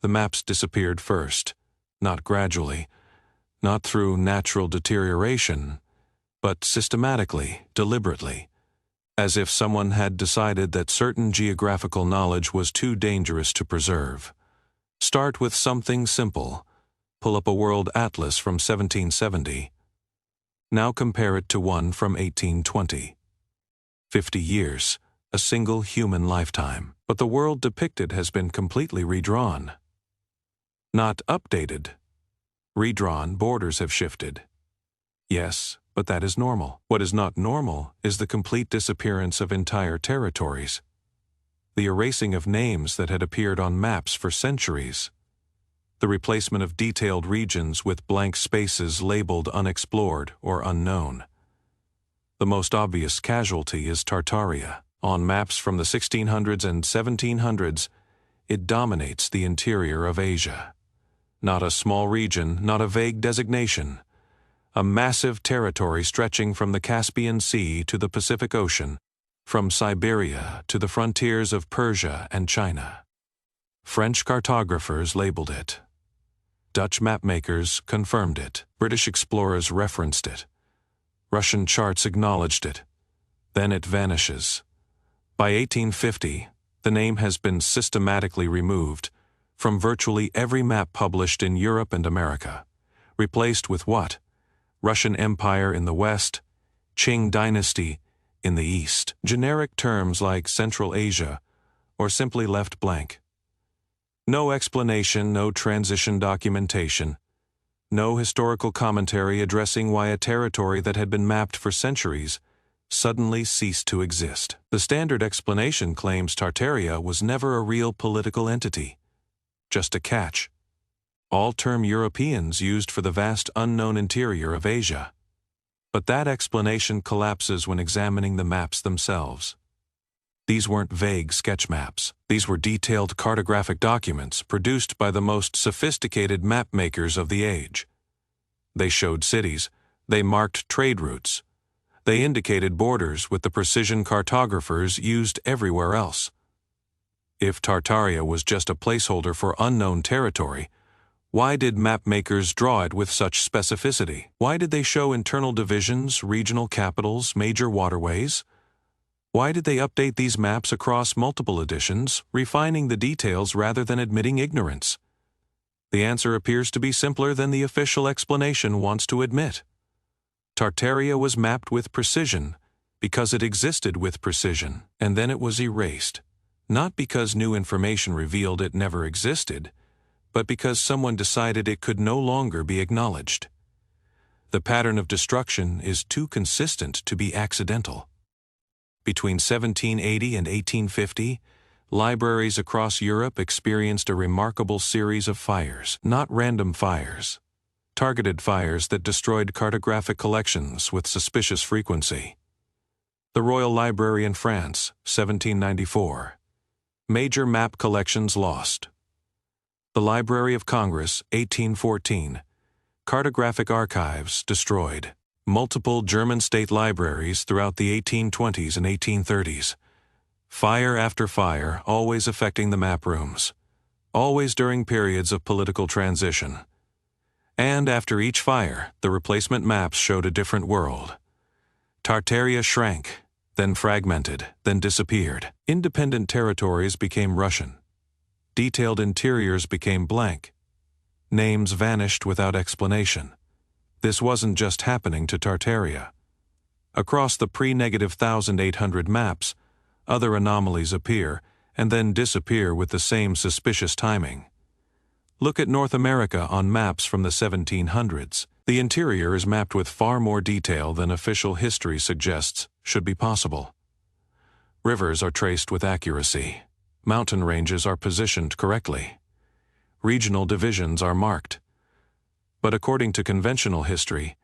The maps disappeared first, not gradually, not through natural deterioration, but systematically, deliberately, as if someone had decided that certain geographical knowledge was too dangerous to preserve. Start with something simple. Pull up a world atlas from 1770. Now compare it to one from 1820. 50 years, a single human lifetime. But the world depicted has been completely redrawn. Not updated. Redrawn, borders have shifted. Yes, but that is normal. What is not normal is the complete disappearance of entire territories. The erasing of names that had appeared on maps for centuries. The replacement of detailed regions with blank spaces labeled unexplored or unknown. The most obvious casualty is Tartaria. On maps from the 1600s and 1700s, it dominates the interior of Asia. Not a small region, not a vague designation. A massive territory stretching from the Caspian Sea to the Pacific Ocean, from Siberia to the frontiers of Persia and China. French cartographers labeled it. Dutch mapmakers confirmed it. British explorers referenced it. Russian charts acknowledged it. Then it vanishes. By 1850, the name has been systematically removed from virtually every map published in Europe and America, replaced with what? Russian Empire in the West, Qing Dynasty in the East. Generic terms like Central Asia, or simply left blank. No explanation, no transition documentation, no historical commentary addressing why a territory that had been mapped for centuries suddenly ceased to exist. The standard explanation claims Tartaria was never a real political entity, just a catch. All term Europeans used for the vast unknown interior of Asia. But that explanation collapses when examining the maps themselves. These weren't vague sketch maps. These were detailed cartographic documents produced by the most sophisticated map makers of the age. They showed cities, they marked trade routes, they indicated borders with the precision cartographers used everywhere else. If Tartaria was just a placeholder for unknown territory, why did map makers draw it with such specificity? Why did they show internal divisions, regional capitals, major waterways? Why did they update these maps across multiple editions, refining the details rather than admitting ignorance? The answer appears to be simpler than the official explanation wants to admit. Tartaria was mapped with precision because it existed with precision, and then it was erased, not because new information revealed it never existed, but because someone decided it could no longer be acknowledged. The pattern of destruction is too consistent to be accidental. Between 1780 and 1850, libraries across Europe experienced a remarkable series of fires, not random fires, targeted fires that destroyed cartographic collections with suspicious frequency. The Royal Library in France, 1794. Major map collections lost. The Library of Congress, 1814. Cartographic archives destroyed. Multiple German state libraries throughout the 1820s and 1830s. Fire after fire, always affecting the map rooms. Always during periods of political transition. And after each fire, the replacement maps showed a different world. Tartaria shrank, then fragmented, then disappeared. Independent territories became Russian. Detailed interiors became blank. Names vanished without explanation. This wasn't just happening to Tartaria. Across the pre-1800 maps, other anomalies appear and then disappear with the same suspicious timing. Look at North America on maps from the 1700s. The interior is mapped with far more detail than official history suggests should be possible. Rivers are traced with accuracy. Mountain ranges are positioned correctly. Regional divisions are marked. But according to conventional history,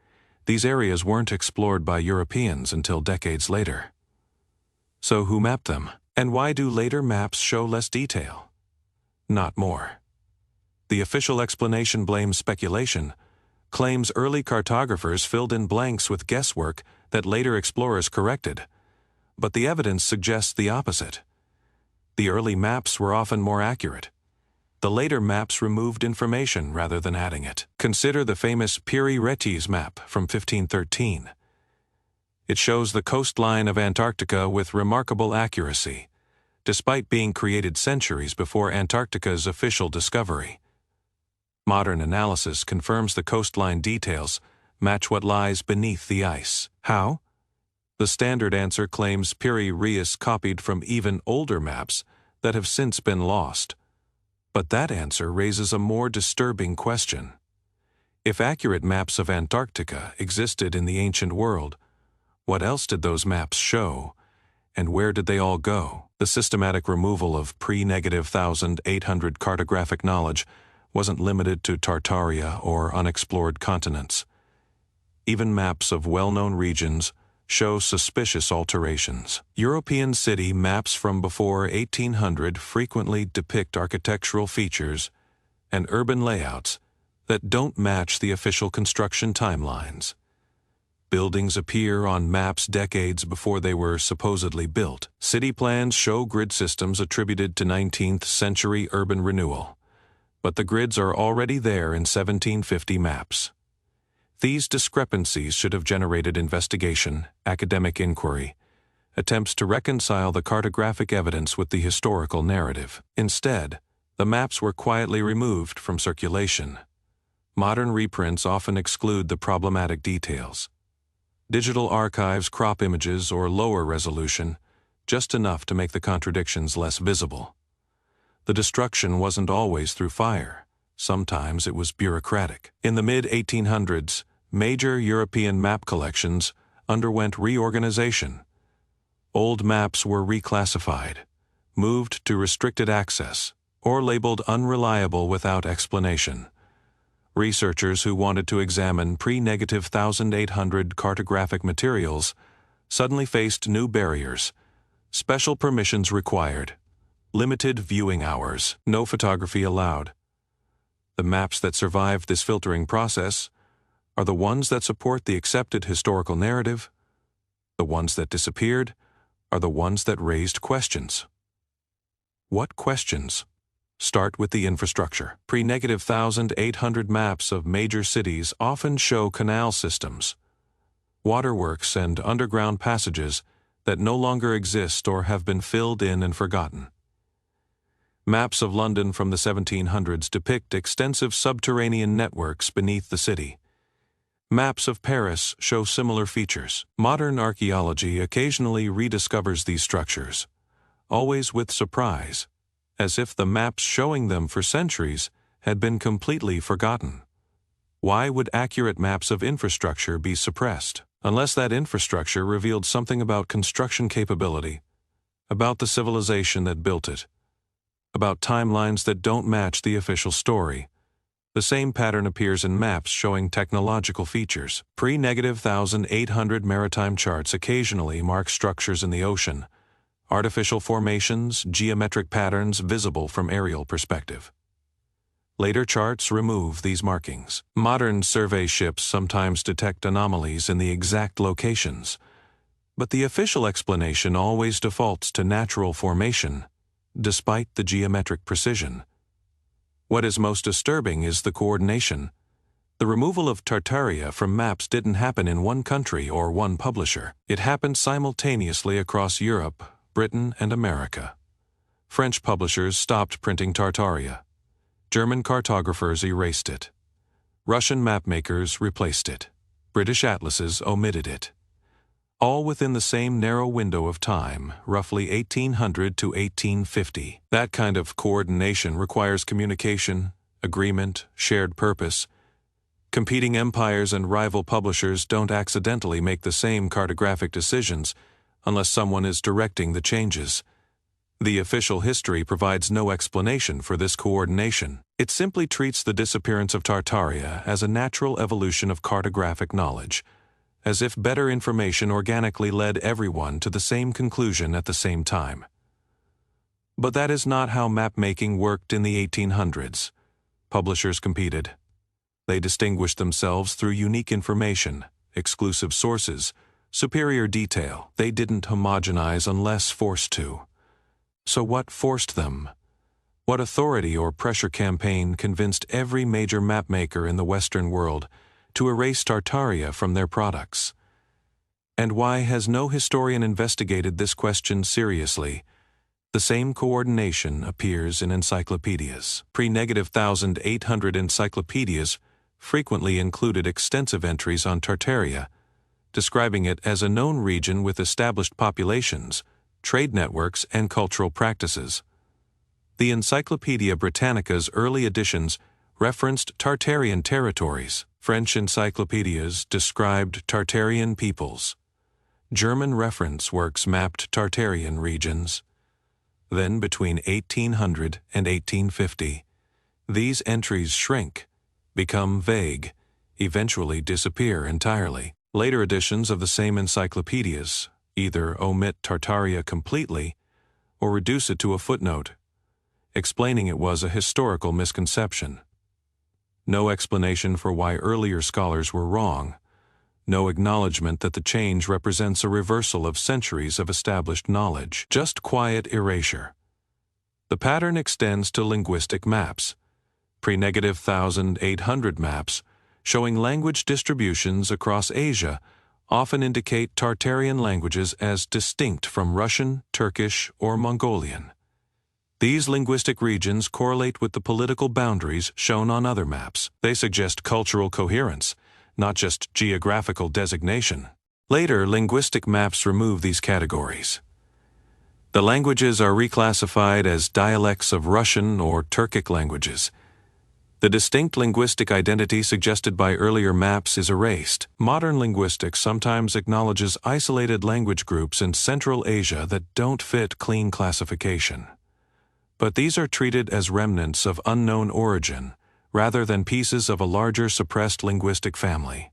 these areas weren't explored by Europeans until decades later. So who mapped them? And why do later maps show less detail? Not more. The official explanation blames speculation, claims early cartographers filled in blanks with guesswork that later explorers corrected. But the evidence suggests the opposite. The early maps were often more accurate. The later maps removed information rather than adding it. Consider the famous Pre-1800 map from 1513. It shows the coastline of Antarctica with remarkable accuracy, despite being created centuries before Antarctica's official discovery. Modern analysis confirms the coastline details match what lies beneath the ice. How? The standard answer claims Piri-Reis copied from even older maps that have since been lost. But that answer raises a more disturbing question. If accurate maps of Antarctica existed in the ancient world, what else did those maps show, and where did they all go? The systematic removal of pre-1800 cartographic knowledge wasn't limited to Tartaria or unexplored continents. Even maps of well-known regions show suspicious alterations. European city maps from before 1800 frequently depict architectural features and urban layouts that don't match the official construction timelines. Buildings appear on maps decades before they were supposedly built. City plans show grid systems attributed to 19th century urban renewal, but the grids are already there in 1750 maps. These discrepancies should have generated investigation, academic inquiry, attempts to reconcile the cartographic evidence with the historical narrative. Instead, the maps were quietly removed from circulation. Modern reprints often exclude the problematic details. Digital archives crop images or lower resolution, just enough to make the contradictions less visible. The destruction wasn't always through fire. Sometimes it was bureaucratic. In the mid-1800s, major European map collections underwent reorganization. Old maps were reclassified, moved to restricted access, or labeled unreliable without explanation. Researchers who wanted to examine pre-1800 cartographic materials suddenly faced new barriers, special permissions required, limited viewing hours, no photography allowed. The maps that survived this filtering process are the ones that support the accepted historical narrative. The ones that disappeared are the ones that raised questions. What questions? Start with the infrastructure. Pre-1800 maps of major cities often show canal systems, waterworks, and underground passages that no longer exist or have been filled in and forgotten. Maps of London from the 1700s depict extensive subterranean networks beneath the city. Maps of Paris show similar features. Modern archaeology occasionally rediscovers these structures, always with surprise, as if the maps showing them for centuries had been completely forgotten. Why would accurate maps of infrastructure be suppressed? Unless that infrastructure revealed something about construction capability, about the civilization that built it, about timelines that don't match the official story. The same pattern appears in maps showing technological features. Pre-1800 maritime charts occasionally mark structures in the ocean, artificial formations, geometric patterns visible from aerial perspective. Later charts remove these markings. Modern survey ships sometimes detect anomalies in the exact locations, but the official explanation always defaults to natural formation, despite the geometric precision. What is most disturbing is the coordination. The removal of Tartaria from maps didn't happen in one country or one publisher. It happened simultaneously across Europe, Britain, and America. French publishers stopped printing Tartaria. German cartographers erased it. Russian mapmakers replaced it. British atlases omitted it. All within the same narrow window of time, roughly 1800 to 1850. That kind of coordination requires communication, agreement, shared purpose. Competing empires and rival publishers don't accidentally make the same cartographic decisions unless someone is directing the changes. The official history provides no explanation for this coordination. It simply treats the disappearance of Tartaria as a natural evolution of cartographic knowledge, as if better information organically led everyone to the same conclusion at the same time. But that is not how map-making worked in the 1800s. Publishers competed. They distinguished themselves through unique information, exclusive sources, superior detail. They didn't homogenize unless forced to. So what forced them? What authority or pressure campaign convinced every major mapmaker in the Western world to erase Tartaria from their products? And why has no historian investigated this question seriously? The same coordination appears in encyclopedias. Pre-1800 encyclopedias frequently included extensive entries on Tartaria, describing it as a known region with established populations, trade networks, and cultural practices. The Encyclopaedia Britannica's early editions referenced Tartarian territories. French encyclopedias described Tartarian peoples. German reference works mapped Tartarian regions. Then, between 1800 and 1850, these entries shrink, become vague, eventually disappear entirely. Later editions of the same encyclopedias either omit Tartaria completely or reduce it to a footnote, explaining it was a historical misconception. No explanation for why earlier scholars were wrong. No acknowledgement that the change represents a reversal of centuries of established knowledge. Just quiet erasure. The pattern extends to linguistic maps. Pre-1800 maps showing language distributions across Asia often indicate Tartarian languages as distinct from Russian, Turkish, or Mongolian. These linguistic regions correlate with the political boundaries shown on other maps. They suggest cultural coherence, not just geographical designation. Later, linguistic maps remove these categories. The languages are reclassified as dialects of Russian or Turkic languages. The distinct linguistic identity suggested by earlier maps is erased. Modern linguistics sometimes acknowledges isolated language groups in Central Asia that don't fit clean classification. But these are treated as remnants of unknown origin, rather than pieces of a larger suppressed linguistic family.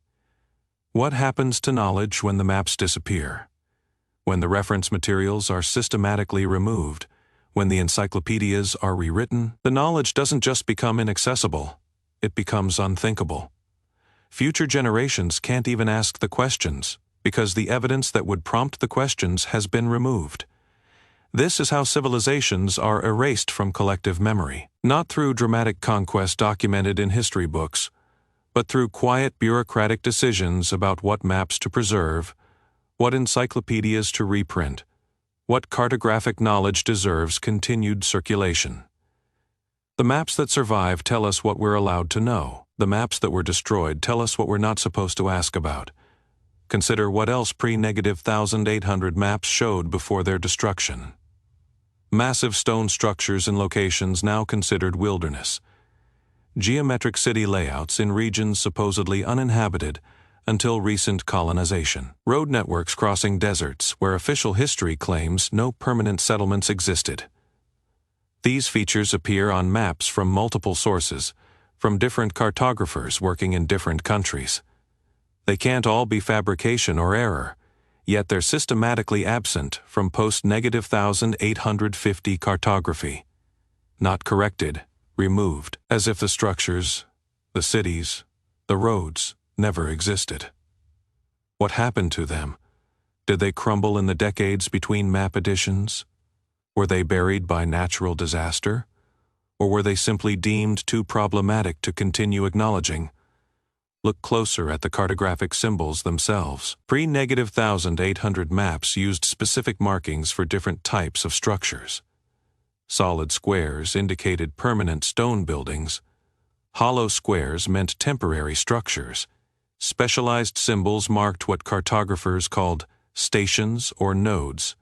What happens to knowledge when the maps disappear? When the reference materials are systematically removed, when the encyclopedias are rewritten, the knowledge doesn't just become inaccessible, it becomes unthinkable. Future generations can't even ask the questions, because the evidence that would prompt the questions has been removed. This is how civilizations are erased from collective memory, not through dramatic conquest documented in history books, but through quiet bureaucratic decisions about what maps to preserve, what encyclopedias to reprint, what cartographic knowledge deserves continued circulation. The maps that survive tell us what we're allowed to know. The maps that were destroyed tell us what we're not supposed to ask about. Consider what else pre-1800 maps showed before their destruction. Massive stone structures in locations now considered wilderness. Geometric city layouts in regions supposedly uninhabited until recent colonization. Road networks crossing deserts where official history claims no permanent settlements existed. These features appear on maps from multiple sources, from different cartographers working in different countries. They can't all be fabrication or error, yet they're systematically absent from post-1850 cartography. Not corrected, removed, as if the structures, the cities, the roads never existed. What happened to them? Did they crumble in the decades between map editions? Were they buried by natural disaster? Or were they simply deemed too problematic to continue acknowledging? Look closer at the cartographic symbols themselves. Pre-1800 maps used specific markings for different types of structures. Solid squares indicated permanent stone buildings. Hollow squares meant temporary structures. Specialized symbols marked what cartographers called stations or nodes,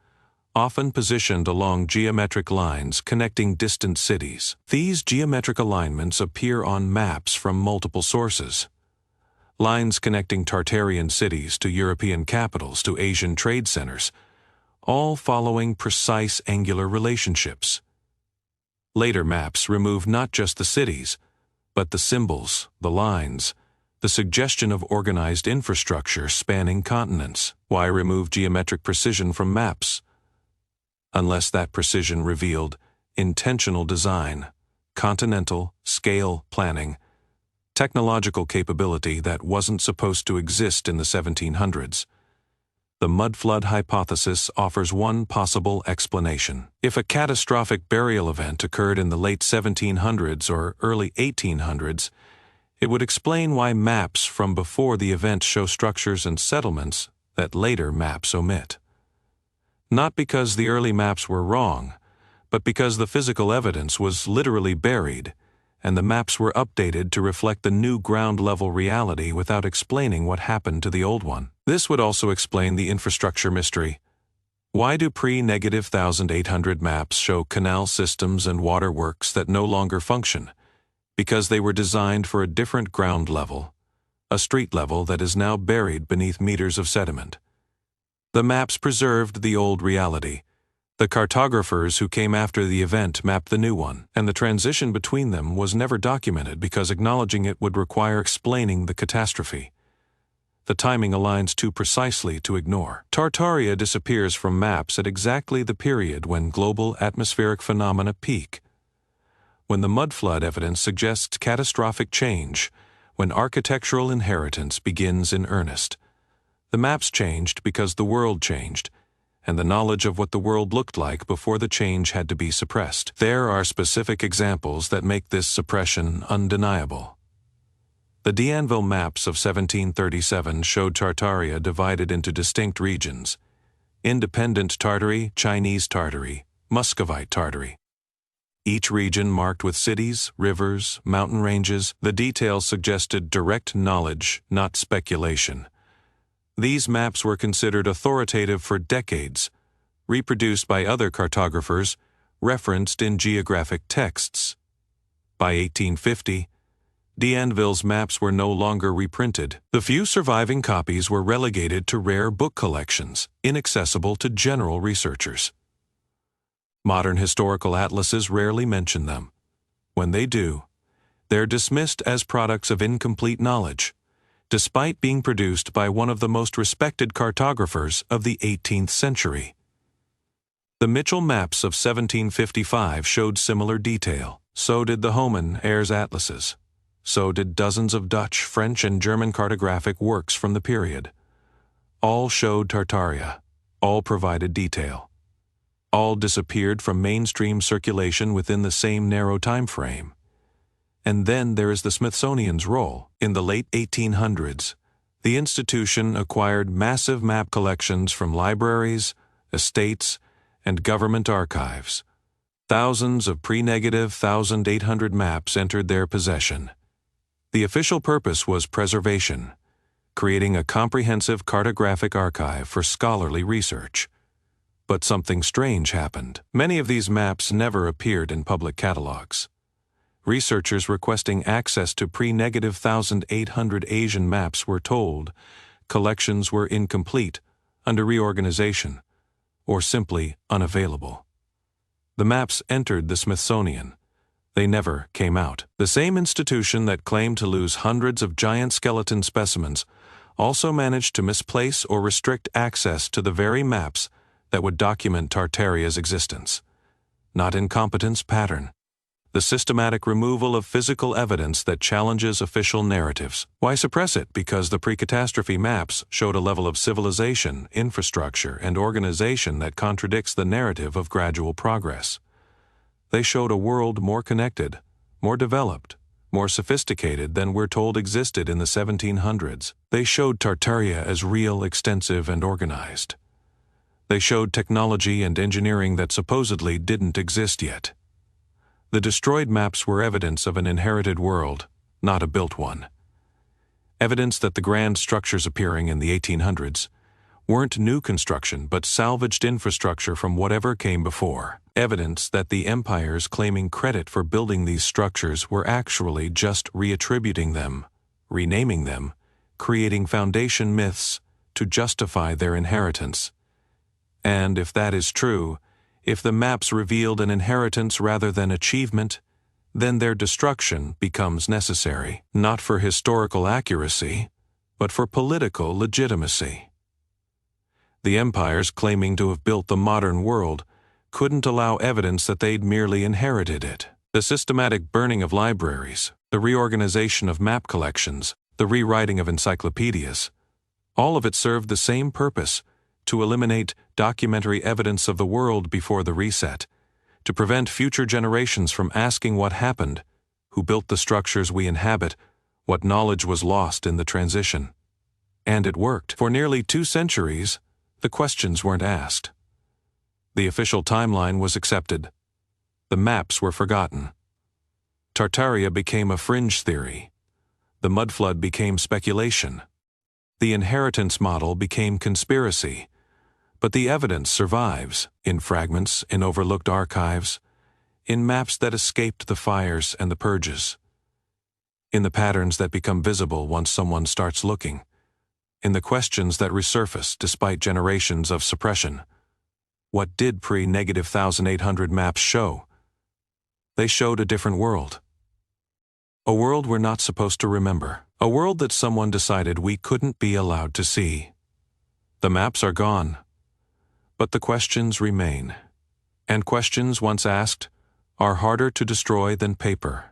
often positioned along geometric lines connecting distant cities. These geometric alignments appear on maps from multiple sources. Lines connecting Tartarian cities to European capitals to Asian trade centers, all following precise angular relationships. Later maps remove not just the cities, but the symbols, the lines, the suggestion of organized infrastructure spanning continents. Why remove geometric precision from maps? Unless that precision revealed intentional design, continental scale planning, technological capability that wasn't supposed to exist in the 1700s. The mudflood hypothesis offers one possible explanation. If a catastrophic burial event occurred in the late 1700s or early 1800s, it would explain why maps from before the event show structures and settlements that later maps omit. Not because the early maps were wrong, but because the physical evidence was literally buried, and the maps were updated to reflect the new ground-level reality without explaining what happened to the old one. This would also explain the infrastructure mystery. Why do pre-1800 maps show canal systems and waterworks that no longer function? Because they were designed for a different ground level, a street level that is now buried beneath meters of sediment. The maps preserved the old reality. The cartographers who came after the event mapped the new one, and the transition between them was never documented because acknowledging it would require explaining the catastrophe. The timing aligns too precisely to ignore. Tartaria disappears from maps at exactly the period when global atmospheric phenomena peak. When the mudflood evidence suggests catastrophic change, when architectural inheritance begins in earnest. The maps changed because the world changed, and the knowledge of what the world looked like before the change had to be suppressed. There are specific examples that make this suppression undeniable. The D'Anville maps of 1737 showed Tartaria divided into distinct regions: independent Tartary, Chinese Tartary, Muscovite Tartary. Each region marked with cities, rivers, mountain ranges. The details suggested direct knowledge, not speculation. These maps were considered authoritative for decades, reproduced by other cartographers, referenced in geographic texts. By 1850, D'Anville's maps were no longer reprinted. The few surviving copies were relegated to rare book collections, inaccessible to general researchers. Modern historical atlases rarely mention them. When they do, they're dismissed as products of incomplete knowledge, despite being produced by one of the most respected cartographers of the 18th century. The Mitchell maps of 1755 showed similar detail. So did the Homan Ayres atlases. So did dozens of Dutch, French, and German cartographic works from the period. All showed Tartaria. All provided detail. All disappeared from mainstream circulation within the same narrow time frame. And then there is the Smithsonian's role. In the late 1800s, the institution acquired massive map collections from libraries, estates, and government archives. Thousands of pre-negative 1800 maps entered their possession. The official purpose was preservation, creating a comprehensive cartographic archive for scholarly research. But something strange happened. Many of these maps never appeared in public catalogs. Researchers requesting access to pre-negative 1800 Asian maps were told collections were incomplete, under reorganization, or simply unavailable. The maps entered the Smithsonian. They never came out. The same institution that claimed to lose hundreds of giant skeleton specimens also managed to misplace or restrict access to the very maps that would document Tartaria's existence. Not incompetence, pattern. The systematic removal of physical evidence that challenges official narratives. Why suppress it? Because the pre-catastrophe maps showed a level of civilization, infrastructure, and organization that contradicts the narrative of gradual progress. They showed a world more connected, more developed, more sophisticated than we're told existed in the 1700s. They showed Tartaria as real, extensive, and organized. They showed technology and engineering that supposedly didn't exist yet. The destroyed maps were evidence of an inherited world, not a built one. Evidence that the grand structures appearing in the 1800s weren't new construction but salvaged infrastructure from whatever came before. Evidence that the empires claiming credit for building these structures were actually just reattributing them, renaming them, creating foundation myths to justify their inheritance. And if that is true, if the maps revealed an inheritance rather than achievement, then their destruction becomes necessary, not for historical accuracy, but for political legitimacy. The empires claiming to have built the modern world couldn't allow evidence that they'd merely inherited it. The systematic burning of libraries, the reorganization of map collections, the rewriting of encyclopedias, all of it served the same purpose: to eliminate documentary evidence of the world before the reset, to prevent future generations from asking what happened, who built the structures we inhabit, what knowledge was lost in the transition. And it worked. For nearly 2 centuries, the questions weren't asked. The official timeline was accepted. The maps were forgotten. Tartaria became a fringe theory. The mudflood became speculation. The inheritance model became conspiracy. But the evidence survives, in fragments, in overlooked archives, in maps that escaped the fires and the purges, in the patterns that become visible once someone starts looking, in the questions that resurface despite generations of suppression. What did pre-1800 maps show? They showed a different world. A world we're not supposed to remember. A world that someone decided we couldn't be allowed to see. The maps are gone, but the questions remain. And questions once asked are harder to destroy than paper.